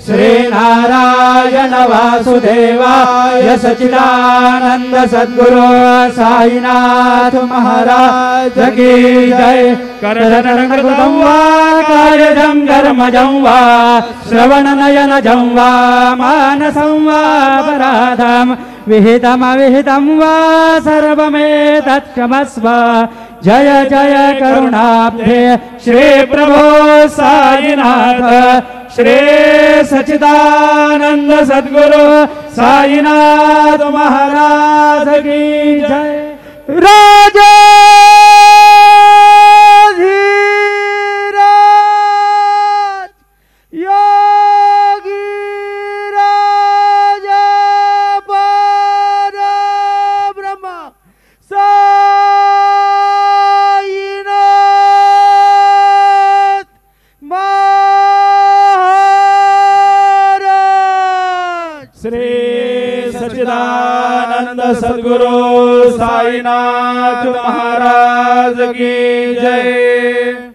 श्री नारायण वासुदेवाय सच्चिदानंद सद्गुरु साईनाथ महाराज की जय। करधरणकृतं वा कार्यजं कर्मजं वा श्रवणनयनजं वा मानसं वा अपराधं विहितमविहितं वा सर्वमेतत्क्षमस्व। जय जय करुणाब्धे श्री प्रभो साईनाथ श्री सच्चिदानंद सद्गुरु साईनाथ महाराज की जय। राजाधिराज योगी राजा परब्रह्म साईनाथ महाराज। श्री सच्चिदानंद सद्गुरु साईनाथ महाराज की जय।